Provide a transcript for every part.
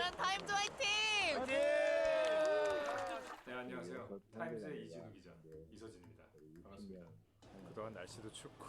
부지런 타임즈 화이팅! 네, 안녕하세요. 타임즈의 이진우 기자 이서진입니다. 반갑습니다. 그동안 날씨도 춥고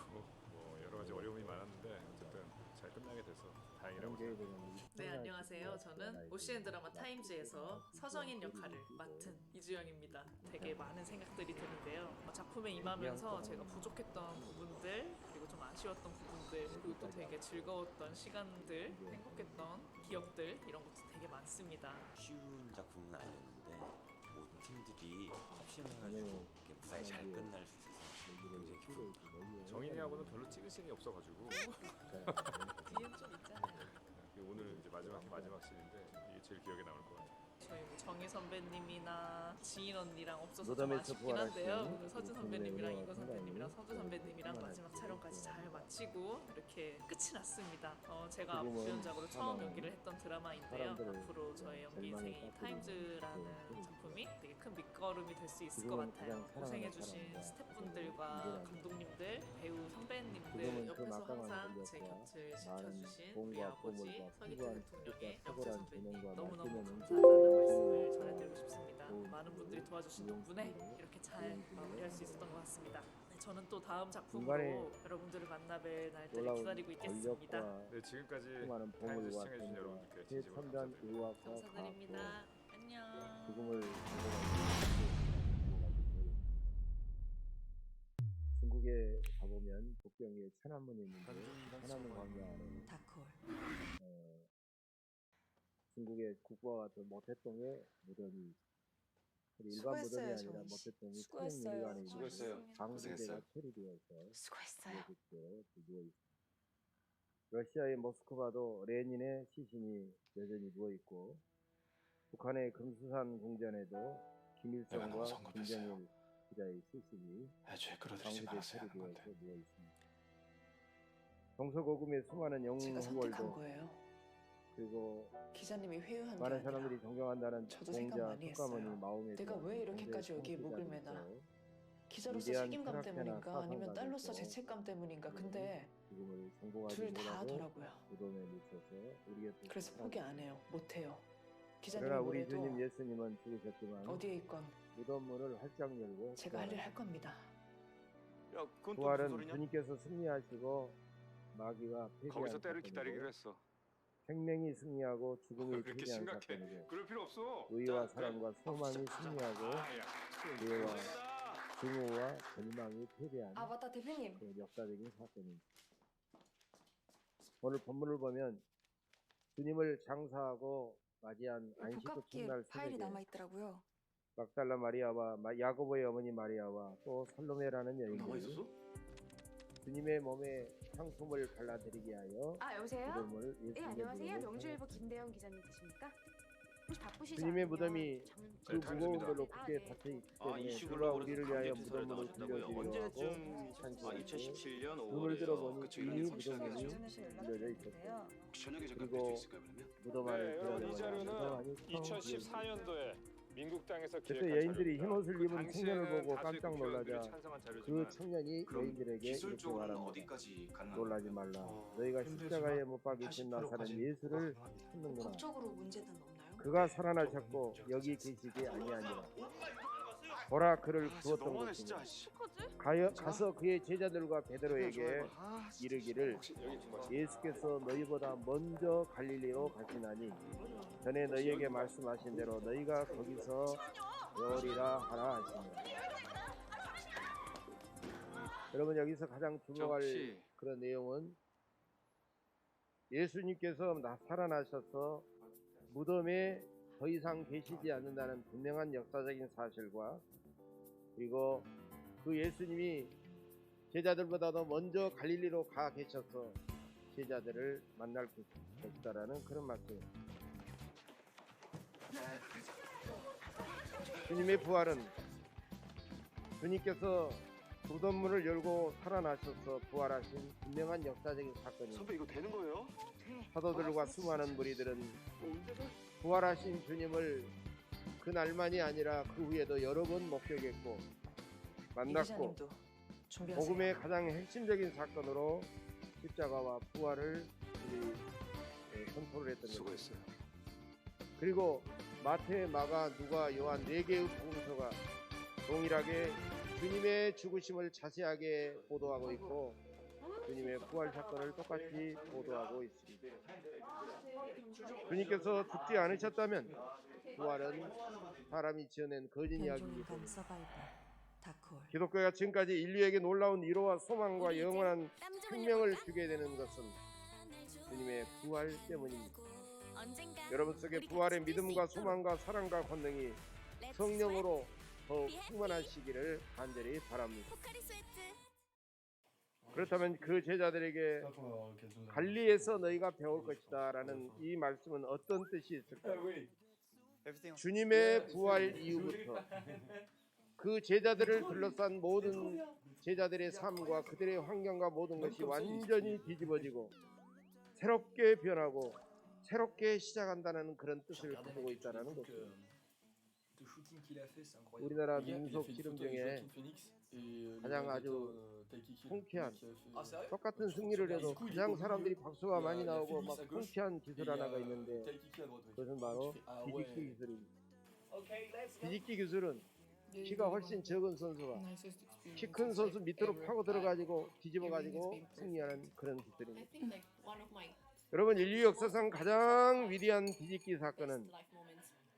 뭐 여러 가지 어려움이 많았는데 어쨌든 잘 끝나게 돼서 다행이라고 생각합니다. 네, 안녕하세요. 저는 OCN 드라마 타임즈에서 서정인 역할을 맡은 이주영입니다. 되게 많은 생각들이 드는데요. 작품에 임하면서 제가 부족했던 부분들, 그리고 좀 아쉬웠던 부분들, 그리고 또 되게 즐거웠던 시간들, 행복했던 기억들, 이런 것도 되게 많습니다. 쉬운 작품은 아니었는데 모든 팀들이 협심을 해가지고 이렇게 무사히 잘 끝날 수 있어서 굉장히 기쁩니다. 정인이하고는 별로 찍을 씬이 없어가지고 뒤엔 좀 있잖아요. 오늘 이제 마지막 씬인데 이게 제일 기억에 남을 것 같아요. 저희 뭐 정희 선배님이나 지인 언니랑 없어서 좀 아쉽긴 한데요. 오늘 서준 선배님이랑 이거 선배님이랑 서주 선배님이랑 마지막 촬영까지 잘 마치고 이렇게 끝이 났습니다. 제가 부연작으로 처음 연기를 했던 드라마인데요. 앞으로 저의 연기 인생의 이 타임즈라는 작품이 되게 큰 밑거름이 될 수 있을 것 같아요. 고생해주신 스태프분들과 감독님들, 배우 선배님들, 옆에서 항상 제 곁을 지켜주신 우리 아버지 서기태 대통령의 영재 선배님 너무너무 감사하다는 말씀을 전해드리고 싶습니다. 많은 분들이 도와주신 덕분에 이렇게 잘 마무리할 수 있었던 것 같습니다. 네, 저는 또 다음 작품으로 여러분들을 만나뵐 날들을 기다리고 있겠습니다. 네, 지금까지 타임즈 시청해주신 여러분들께 진심으로 감사드립니다. 감사드립니다. 안녕. 죽음을 중국에 가보면 북경에 천안문이 있는데 천안문 광야는 다콜. 중국의 국보와 같은 모태똥의 무덤이 일반 무덤이 아니라 모태똥이 수행미관에 있는 방부제가 처리되어서 수고했어요. 누워 있습니다. 러시아의 모스크바도 레닌의 시신이 여전히 누워 있고 북한의 금수산 궁전에도 김일성과 김정일 기자의 시신이 방부제 처리되어서 누워 있습니다. 동서고금의 수많은 영웅 제가 선택한 후월도 거예요. 그리고 기자님이 회유한 게 많은 아니라 사람들이 존경한다는 저도 생각 공자 많이 석가모니 했어요. 마음에 내가 왜 이렇게까지 여기에 목을 매나? 기자로서 위대한 책임감 철학자나 때문인가 아니면 사상가들도 딸로서 죄책감 때문인가? 근데 죽음을 정복하지 둘 다 못하고 하더라고요. 무덤에 묻혀서 우리 곁에 그래서 포기 안 해요. 못 해요. 기자님이 그러나 우리 뭐래도 주님 예수님은 죽으셨지만 어디에 있건 무덤 문을 활짝 열고 제가 할 일 할 겁니다. 야, 그건 또 무슨 부활은 소리냐? 주님께서 승리하시고 마귀가 거기서 패배한 때를 기다리기로 사건이고 했어. 생명이 승리하고 죽음이 그렇게 패배한 심각해? 사건이고 그럴 필요 없어. 의와 자, 사랑과 소망이 승리하고 야. 죄와 증오와 절망이 패배한 맞다 대표님. 그 역사적인 사건입니다. 오늘 본문을 보면 주님을 장사하고 맞이한 안식구 복합기에 첫날 파일이 새벽에 남아 있더라고요. 막달라 마리아와 야고보의 어머니 마리아와 또 살로메라는 남아 여인들이 있었어? 주님의 몸에 상품을 발라드리게 하여 여보세요? 무덤을 네 예수님의 안녕하세요. 무덤에 명주일보 김대영 기자님 되십니까? 혹시 바쁘시지 주님의 않으면 무덤이 그 네, 무거운 타임즈입니다. 걸로 굳게 네. 닫혀있기 이 때문에 시골로 주가 그래서 우리를 위하여 강제투사를 무덤으로 나가셨다고요? 빌려드리려고 언제쯤? 찬송했고 2017년 눈을 5월에요. 들어보니 이미 확실하게 무덤이 하죠. 빌려져 있었고 혹시 저녁에 잠깐 그리고 뵐수 있을까요 그러면? 무덤 안을 네, 여러분 이 들여다보니 무덤 자료는 안이 텅 비어 있습니다. 2014년도에 민국 땅에서 그때 기획한 여인들이 자료입니다. 흰옷을 입은 그 청년을 당시에는 보고 다수의 깜짝 놀라자 국회의원들이 찬성한 그 자료지만 청년이 그럼 여인들에게 이렇게 기술적으로는 말합니다. 어디까지 가능한 놀라지 말라. 너희가 십자가에 못 박이신 나사렛 예수를 찾는구나. 법적으로 문제는 없나요? 그가 살아나셨고 여기 계시지 아니하니라. 보라 그를 구웠던 너무하네 것이니 진짜. 가서 그의 제자들과 베드로에게 이르기를 혹시 여기 좀 마시- 예수께서 너희보다 먼저 갈릴리로 가시나니 전에 너희에게 말씀하신 대로 너희가 거기서 배우리라 하라 하시니라. 여러분 여기서 가장 주목할 혹시 그런 내용은 예수님께서 살아나셔서 무덤에 더 이상 계시지 않는다는 분명한 역사적인 사실과 그리고 그 예수님이 제자들보다도 먼저 갈릴리로 가 계셔서 제자들을 만날 것이다라는 그런 말씀입니다. 주님의 부활은 주님께서 무덤문을 열고 살아나셔서 부활하신 분명한 역사적인 사건입니다. 선배 이거 되는 거예요? 사도들과 수많은 무리들은 부활하신 주님을 그날만이 아니라 그 후에도 여러 번 목격했고 이 만났고 기자님도 준비하세요. 복음의 가장 핵심적인 사건으로 십자가와 부활을 우리 선포를 했던 것입니다. 수고했어요. 그리고 마태, 마가, 누가, 요한 4개의 복음서가 동일하게 주님의 죽으심을 자세하게 보도하고 있고 주님의 부활 사건을 똑같이 보도하고 있습니다. 주님께서 죽지 않으셨다면 부활은 사람이 지어낸 거짓 이야기이기 때문에 기독교가 지금까지 인류에게 놀라운 위로와 소망과 영원한 생명을 주게 되는 것은 주님의 부활 때문입니다. 여러분 속에 부활의 믿음과 소망과 사랑과 권능이 성령으로 더욱 충만하시기를 간절히 바랍니다. 그렇다면 그 제자들에게 갈리에서 너희가 배울 것이다 라는 이 말씀은 어떤 뜻이 있을까요? 주님의 부활 이후부터 그 제자들을 둘러싼 모든 제자들의 삶과 그들의 환경과 모든 것이 완전히 뒤집어지고 새롭게 변하고 새롭게 시작한다는 그런 뜻을 가지고 있다는 것입니다. 우리나라 민속 씨름 중에 가장 아주 통쾌한 똑같은 승리를 해도 가장 사람들이 박수가 많이 나오고 막 통쾌한 기술 하나가 있는데 그것은 바로 뒤집기 기술입니다. 뒤집기 기술은 키가 훨씬 적은 선수가 키 큰 선수 밑으로 파고 들어가지고 뒤집어가지고 승리하는 그런 기술입니다. 여러분 인류 역사상 가장 위대한 뒤집기 사건은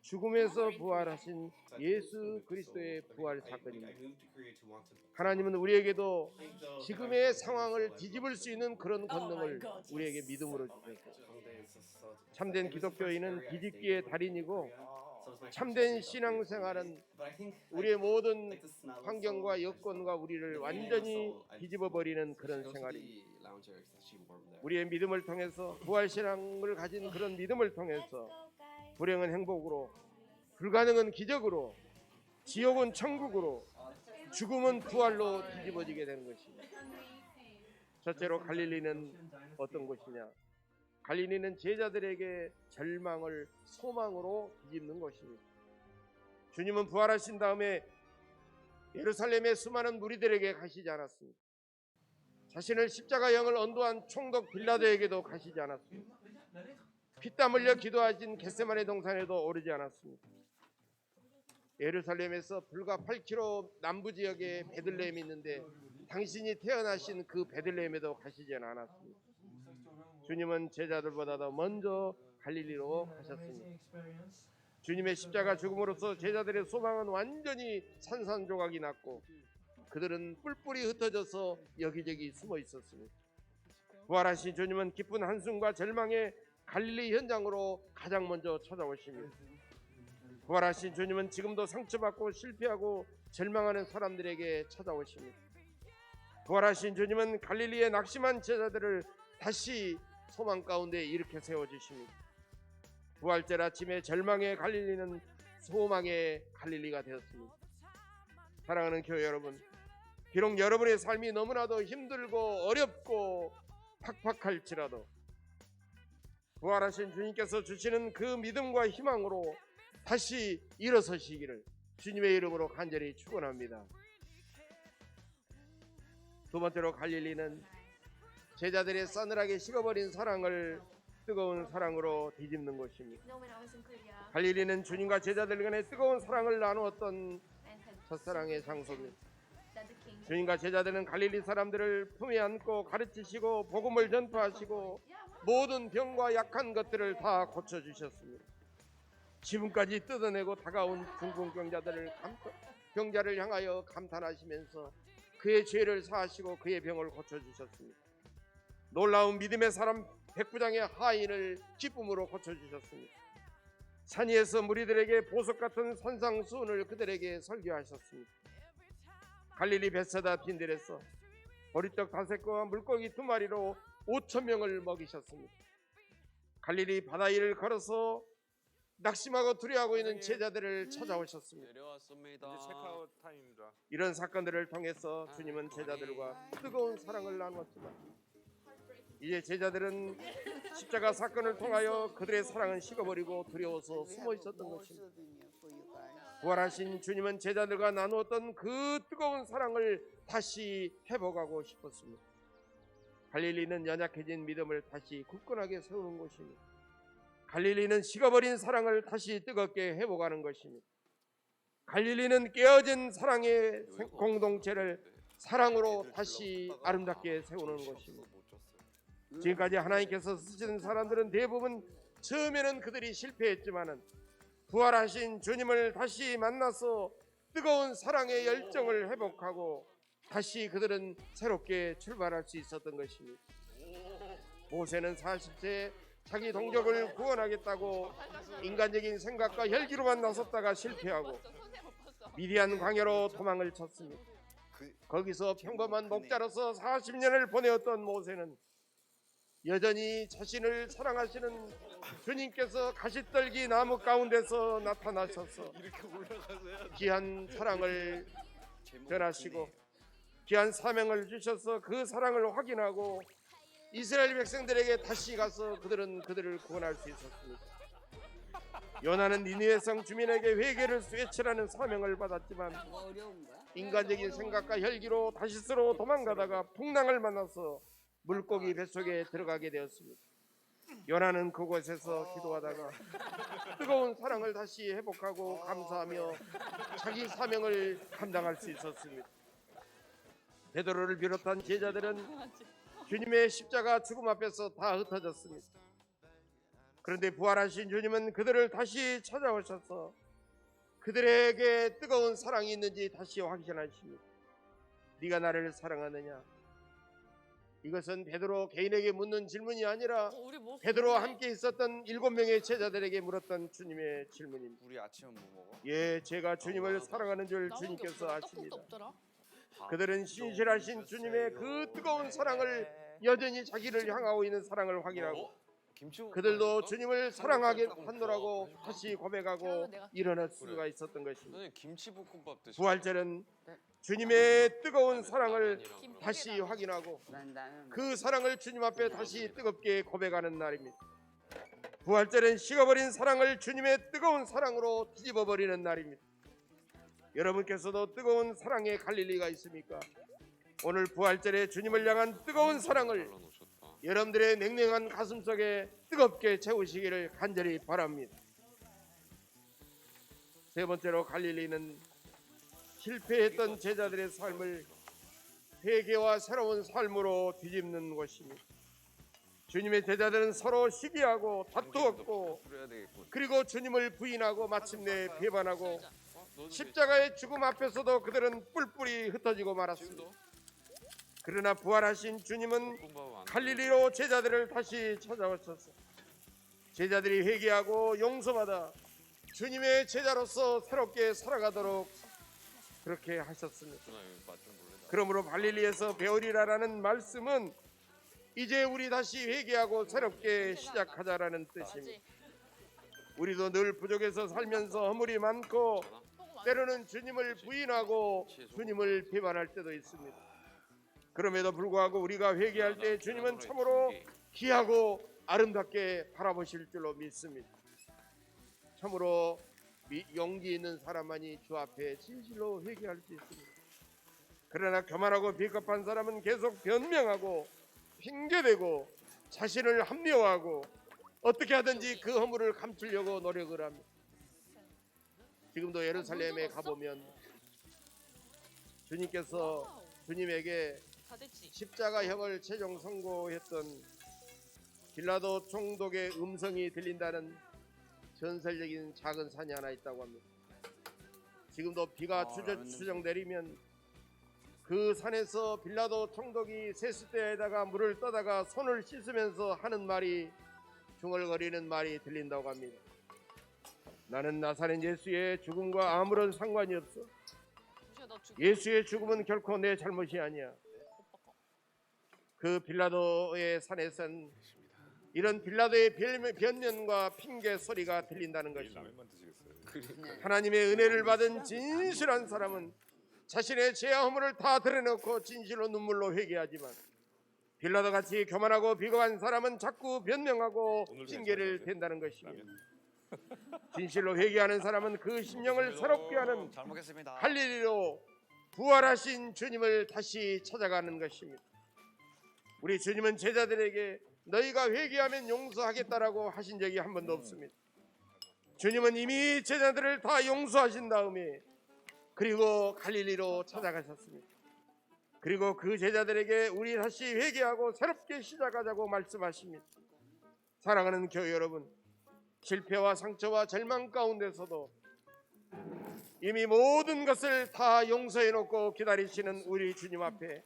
죽음에서 부활하신 예수 그리스도의 부활 사건입니다. 하나님은 우리에게도 지금의 상황을 뒤집을 수 있는 그런 권능을 우리에게 믿음으로 주셨어요. 참된 기독교인은 뒤집기의 달인이고 참된 신앙생활은 우리의 모든 환경과 여건과 우리를 완전히 뒤집어버리는 그런 생활입니다. 우리의 믿음을 통해서 부활신앙을 가진 그런 믿음을 통해서 불행은 행복으로, 불가능은 기적으로, 지옥은 천국으로, 죽음은 부활로 뒤집어지게 되는 것입니다. 첫째로 갈릴리는 어떤 곳이냐? 갈릴리는 제자들에게 절망을 소망으로 뒤집는 것입니다. 주님은 부활하신 다음에 예루살렘의 수많은 무리들에게 가시지 않았습니다. 자신을 십자가형을 언도한 총독 빌라도에게도 가시지 않았습니다. 피땀 흘려 기도하신 겟세마네 동산에도 오르지 않았습니다. 예루살렘에서 불과 8km 남부 지역에 베들레헴이 있는데 당신이 태어나신 그 베들레헴에도 가시지는 않았습니다. 주님은 제자들보다도 먼저 갈릴리로 가셨습니다. 주님의 십자가 죽음으로써 제자들의 소망은 완전히 산산조각이 났고 그들은 뿔뿔이 흩어져서 여기저기 숨어 있었습니다. 부활하신 주님은 기쁜 한숨과 절망의 갈릴리 현장으로 가장 먼저 찾아오십니다. 부활하신 주님은 지금도 상처받고 실패하고 절망하는 사람들에게 찾아오십니다. 부활하신 주님은 갈릴리의 낙심한 제자들을 다시 소망 가운데 일으켜 세워주십니다. 부활절 아침에 절망의 갈릴리는 소망의 갈릴리가 되었습니다. 사랑하는 교회 여러분, 비록 여러분의 삶이 너무나도 힘들고 어렵고 팍팍할지라도 부활하신 주님께서 주시는 그 믿음과 희망으로 다시 일어서시기를 주님의 이름으로 간절히 축원합니다. 두 번째로 갈릴리는 제자들의 싸늘하게 식어버린 사랑을 뜨거운 사랑으로 뒤집는 것입니다. 갈릴리는 주님과 제자들 간의 뜨거운 사랑을 나누었던 첫사랑의 장소입니다. 주님과 제자들은 갈릴리 사람들을 품에 안고 가르치시고 복음을 전파하시고 모든 병과 약한 것들을 다 고쳐주셨습니다. 지금까지 뜯어내고 다가온 병자를 향하여 감탄하시면서 그의 죄를 사하시고 그의 병을 고쳐주셨습니다. 놀라운 믿음의 사람 백부장의 하인을 기쁨으로 고쳐주셨습니다. 산 위에서 무리들에게 보석 같은 산상수훈을 그들에게 설교하셨습니다. 갈릴리 벳사다 빈들에서 보리떡 5개와 물고기 2마리로 5,000명을 먹이셨습니다. 갈릴리 바다 위를 걸어서 낙심하고 두려워하고 있는 제자들을 찾아오셨습니다. 체크아웃 타임입니다. 이런 사건들을 통해서 주님은 제자들과 뜨거운 사랑을 나누었지만 이제 제자들은 십자가 사건을 통하여 그들의 사랑은 식어버리고 두려워서 숨어 있었던 것입니다. 부활하신 주님은 제자들과 나누었던 그 뜨거운 사랑을 다시 회복하고 싶었습니다. 갈릴리는 연약해진 믿음을 다시 굳건하게 세우는 곳입니다. 갈릴리는 식어버린 사랑을 다시 뜨겁게 회복하는 것입니다. 갈릴리는 깨어진 사랑의 공동체를 사랑으로 다시 아름답게 세우는 것입니다. 지금까지 하나님께서 쓰시는 사람들은 대부분 처음에는 그들이 실패했지만은 부활하신 주님을 다시 만나서 뜨거운 사랑의 열정을 회복하고 다시 그들은 새롭게 출발할 수 있었던 것입니다. 모세는 40세에 자기 동족을 구원하겠다고 인간적인 생각과 혈기로만 나섰다가 실패하고 미디안 광야로 도망을 쳤습니다. 거기서 평범한 목자로서 40년을 보내었던 모세는 여전히 자신을 사랑하시는 주님께서 가시떨기 나무 가운데서 나타나셔서 귀한 사랑을 전하시고 귀한 사명을 주셔서 그 사랑을 확인하고 이스라엘 백성들에게 다시 가서 그들을 구원할 수 있었습니다. 요나는 니느웨 성 주민에게 회개를 외치라는 사명을 받았지만 인간적인 생각과 혈기로 다시스로 도망가다가 풍랑을 만나서 물고기 뱃속에 들어가게 되었습니다. 요나는 그곳에서 기도하다가 뜨거운 사랑을 다시 회복하고 감사하며 자기 사명을 감당할 수 있었습니다. 베드로를 비롯한 제자들은 주님의 십자가 죽음 앞에서 다 흩어졌습니다. 그런데 부활하신 주님은 그들을 다시 찾아오셔서 그들에게 뜨거운 사랑이 있는지 다시 확인하십니다. 네가 나를 사랑하느냐? 이것은 베드로 개인에게 묻는 질문이 아니라 베드로와 함께 있었던 7명의 제자들에게 물었던 주님의 질문입니다. 우리 아침은 뭐 먹어? 예, 제가 주님을 사랑하는 줄 주님께서 아십니다. 그들은 신실하신 주님의 그 뜨거운 사랑을 여전히 자기를 향하고 있는 사랑을 확인하고 그들도 주님을 사랑하게 한노라고 다시 고백하고 일어날 수가 있었던 것입니다. 선생님 김치볶음밥 드시고 부활절은 주님의 뜨거운 사랑을 다시 확인하고 그 사랑을 주님 앞에 다시 뜨겁게 고백하는 날입니다. 부활절은 식어버린 사랑을 주님의 뜨거운 사랑으로 뒤집어버리는 날입니다. 여러분께서도 뜨거운 사랑의 갈릴리가 있습니까? 오늘 부활절에 주님을 향한 뜨거운 사랑을 여러분들의 냉랭한 가슴속에 뜨겁게 채우시기를 간절히 바랍니다. 세 번째로 갈릴리는 실패했던 제자들의 삶을 회개와 새로운 삶으로 뒤집는 것입니다. 주님의 제자들은 서로 시기하고 다투었고 그리고 주님을 부인하고 마침내 배반하고 십자가의 죽음 앞에서도 그들은 뿔뿔이 흩어지고 말았습니다. 그러나 부활하신 주님은 갈릴리로 제자들을 다시 찾아오셔서 제자들이 회개하고 용서받아 주님의 제자로서 새롭게 살아가도록 그렇게 하셨습니다. 그러므로 갈릴리에서 배우리라라는 말씀은 이제 우리 다시 회개하고 새롭게 시작하자라는 뜻입니다. 우리도 늘 부족해서 살면서 허물이 많고 때로는 주님을 부인하고 주님을 배반할 때도 있습니다. 그럼에도 불구하고 우리가 회개할 때 주님은 참으로 귀하고 아름답게 바라보실 줄로 믿습니다. 참으로 용기 있는 사람만이 주 앞에 진실로 회개할 수 있습니다. 그러나 교만하고 비겁한 사람은 계속 변명하고 핑계대고 자신을 합리화하고 어떻게 하든지 그 허물을 감추려고 노력을 합니다. 지금도 예루살렘에 가보면 주님께서 주님에게 십자가형을 최종 선고했던 빌라도 총독의 음성이 들린다는 전설적인 작은 산이 하나 있다고 합니다. 지금도 비가 추정 내리면 그 산에서 빌라도 총독이 세숫대에다가 물을 떠다가 손을 씻으면서 하는 말이 중얼거리는 말이 들린다고 합니다. 나는 나사렛 예수의 죽음과 아무런 상관이 없어. 예수의 죽음은 결코 내 잘못이 아니야. 그 빌라도의 산에선 이런 빌라도의 변명과 핑계 소리가 들린다는 것입니다. 하나님의 은혜를 받은 진실한 사람은 자신의 죄와 허물을 다 드러내놓고 진실로 눈물로 회개하지만 빌라도 같이 교만하고 비겁한 사람은 자꾸 변명하고 핑계를 댄다는 것입니다. 진실로 회개하는 사람은 그 심령을 새롭게 하는 갈릴리로 부활하신 주님을 다시 찾아가는 것입니다. 우리 주님은 제자들에게 너희가 회개하면 용서하겠다라고 하신 적이 한 번도 없습니다. 주님은 이미 제자들을 다 용서하신 다음에 그리고 갈릴리로 찾아가셨습니다. 그리고 그 제자들에게 우리 다시 회개하고 새롭게 시작하자고 말씀하십니다. 사랑하는 교회 여러분, 실패와 상처와 절망 가운데서도 이미 모든 것을 다 용서해 놓고 기다리시는 우리 주님 앞에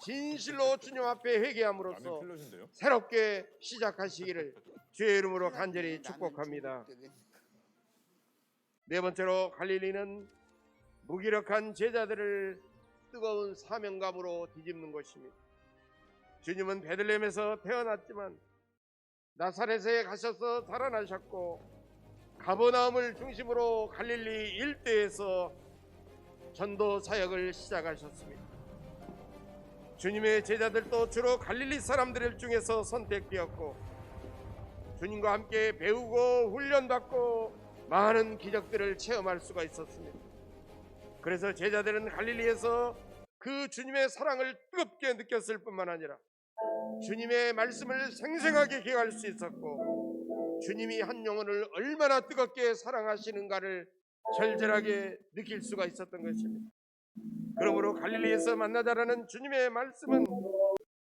진실로 주님 앞에 회개함으로써 새롭게 시작하시기를 주의 이름으로 간절히 축복합니다. 네 번째로 갈릴리는 무기력한 제자들을 뜨거운 사명감으로 뒤집는 것입니다. 주님은 베들레헴에서 태어났지만 나사렛에 가셔서 살아나셨고 가버나움을 중심으로 갈릴리 일대에서 전도 사역을 시작하셨습니다. 주님의 제자들도 주로 갈릴리 사람들 중에서 선택되었고 주님과 함께 배우고 훈련받고 많은 기적들을 체험할 수가 있었습니다. 그래서 제자들은 갈릴리에서 그 주님의 사랑을 뜨겁게 느꼈을 뿐만 아니라 주님의 말씀을 생생하게 기억할 수 있었고 주님이 한 영혼을 얼마나 뜨겁게 사랑하시는가를 절절하게 느낄 수가 있었던 것입니다. 그러므로 갈릴리에서 만나자라는 주님의 말씀은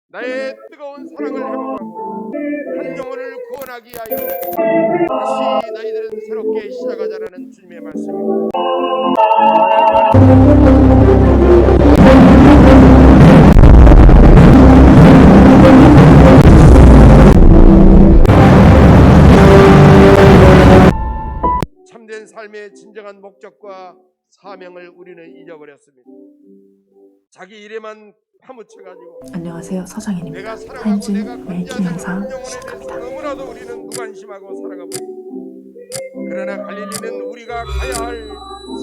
나의 뜨거운 사랑을 회복하고 한 영혼을 구원하기 위하여 다시 너희들은 새롭게 시작하자라는 주님의 말씀입니다. 참된 삶의 진정한 목적과 사명을 우리는 잊어버렸습니다. 자기 일에만 파묻혀가지고 안녕하세요, 서장현입니다. 내가 사랑하고 타임즈 내가 메이킹 관계하는 영상 한 영혼에 시작합니다. 대해서 너무나도 우리는 무관심하고 살아가버립니다. 그러나 갈릴리는 우리가 가야 할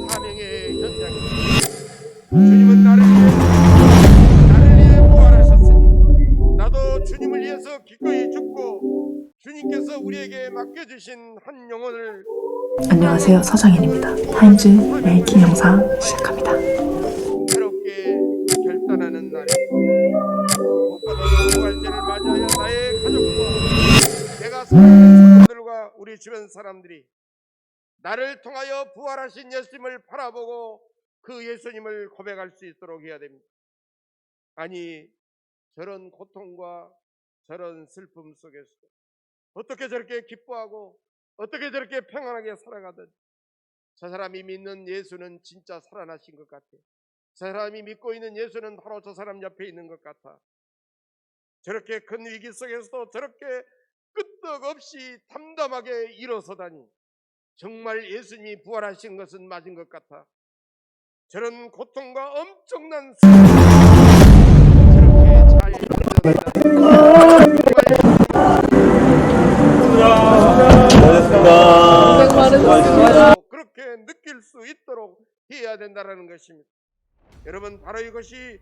사명의 현장입니다. 주님은 나를 위해 부활하셨으니 나도 주님을 위해서 기꺼이 죽고 주님께서 우리에게 맡겨주신 한 영혼을 안녕하세요, 서장현입니다. 타임즈 메이킹 영상 시작합니다. 새롭게 결단하는 날입니다. 무엇보다도 부활절을 맞이하여 나의 가족과 내가 사랑하는 친구들과 우리 주변 사람들이 나를 통하여 부활하신 예수님을 바라보고 그 예수님을 고백할 수 있도록 해야 됩니다. 아니 저런 고통과 저런 슬픔 속에서 어떻게 저렇게 기뻐하고 어떻게 저렇게 평안하게 살아가든 저 사람이 믿는 예수는 진짜 살아나신 것 같아. 저 사람이 믿고 있는 예수는 바로 저 사람 옆에 있는 것 같아. 저렇게 큰 위기 속에서도 저렇게 끄떡없이 담담하게 일어서다니 정말 예수님이 부활하신 것은 맞은 것 같아. 저런 고통과 엄청난 저렇게 잘 그렇게 느낄 수 있도록 해야 된다는 것입니다. 여러분 바로 이것이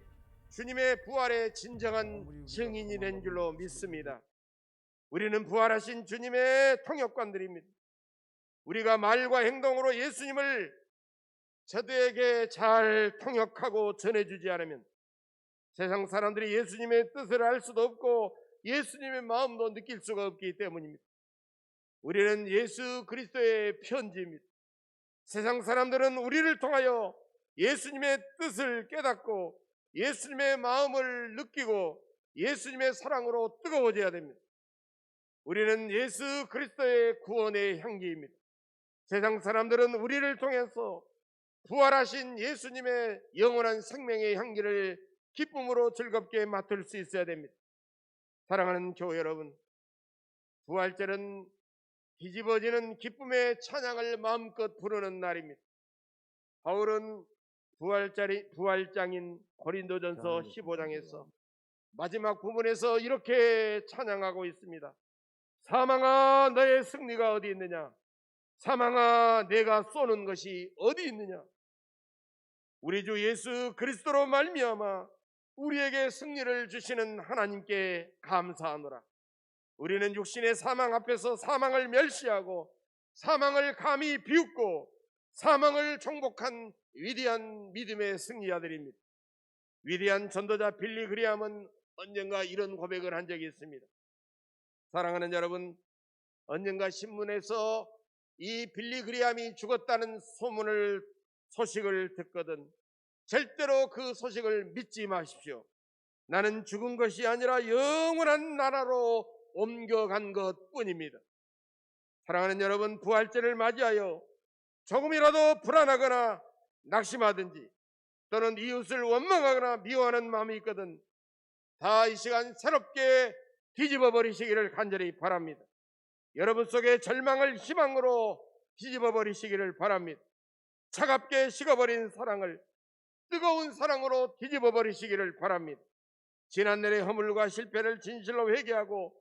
주님의 부활의 진정한 증인이 된 줄로 믿습니다. 우리는 부활하신 주님의 통역관들입니다. 우리가 말과 행동으로 예수님을 저들에게 잘 통역하고 전해주지 않으면 세상 사람들이 예수님의 뜻을 알 수도 없고 예수님의 마음도 느낄 수가 없기 때문입니다. 우리는 예수 그리스도의 편지입니다. 세상 사람들은 우리를 통하여 예수님의 뜻을 깨닫고 예수님의 마음을 느끼고 예수님의 사랑으로 뜨거워져야 됩니다. 우리는 예수 그리스도의 구원의 향기입니다. 세상 사람들은 우리를 통해서 부활하신 예수님의 영원한 생명의 향기를 기쁨으로 즐겁게 맡을 수 있어야 됩니다. 사랑하는 교회 여러분, 부활절은 뒤집어지는 기쁨의 찬양을 마음껏 부르는 날입니다. 바울은 부활장인 고린도전서 15장에서 마지막 부분에서 이렇게 찬양하고 있습니다. 사망아 너의 승리가 어디 있느냐? 사망아 내가 쏘는 것이 어디 있느냐? 우리 주 예수 그리스도로 말미암아 우리에게 승리를 주시는 하나님께 감사하노라. 우리는 육신의 사망 앞에서 사망을 멸시하고 사망을 감히 비웃고 사망을 정복한 위대한 믿음의 승리자들입니다. 위대한 전도자 빌리 그리함은 언젠가 이런 고백을 한 적이 있습니다. 사랑하는 여러분, 언젠가 신문에서 이 빌리 그리함이 죽었다는 소식을 듣거든 절대로 그 소식을 믿지 마십시오. 나는 죽은 것이 아니라 영원한 나라로 옮겨간 것뿐입니다. 사랑하는 여러분, 부활절을 맞이하여 조금이라도 불안하거나 낙심하든지 또는 이웃을 원망하거나 미워하는 마음이 있거든 다 이 시간 새롭게 뒤집어 버리시기를 간절히 바랍니다. 여러분 속에 절망을 희망으로 뒤집어 버리시기를 바랍니다. 차갑게 식어버린 사랑을 뜨거운 사랑으로 뒤집어 버리시기를 바랍니다. 지난날의 허물과 실패를 진실로 회개하고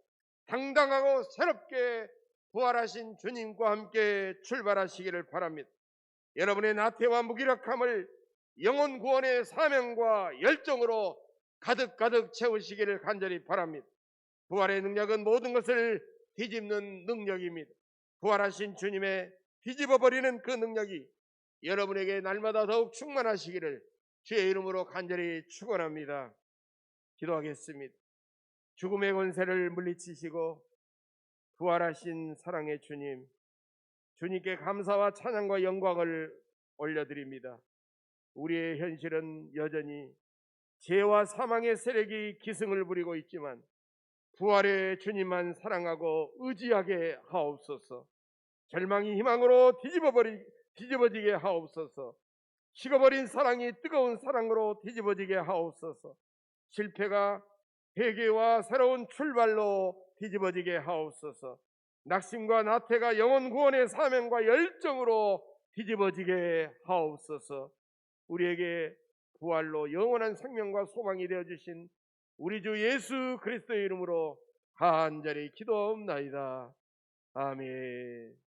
당당하고 새롭게 부활하신 주님과 함께 출발하시기를 바랍니다. 여러분의 나태와 무기력함을 영혼 구원의 사명과 열정으로 가득 채우시기를 간절히 바랍니다. 부활의 능력은 모든 것을 뒤집는 능력입니다. 부활하신 주님의 뒤집어버리는 그 능력이 여러분에게 날마다 더욱 충만하시기를 주의 이름으로 간절히 축원합니다. 기도하겠습니다. 죽음의 권세를 물리치시고 부활하신 사랑의 주님, 주님께 감사와 찬양과 영광을 올려드립니다. 우리의 현실은 여전히 죄와 사망의 세력이 기승을 부리고 있지만 부활의 주님만 사랑하고 의지하게 하옵소서. 절망이 희망으로 뒤집어지게 하옵소서. 식어버린 사랑이 뜨거운 사랑으로 뒤집어지게 하옵소서. 실패가 회개와 새로운 출발로 뒤집어지게 하옵소서. 낙심과 나태가 영혼 구원의 사명과 열정으로 뒤집어지게 하옵소서. 우리에게 부활로 영원한 생명과 소망이 되어주신 우리 주 예수 그리스도의 이름으로 간절히 기도하옵나이다. 아멘.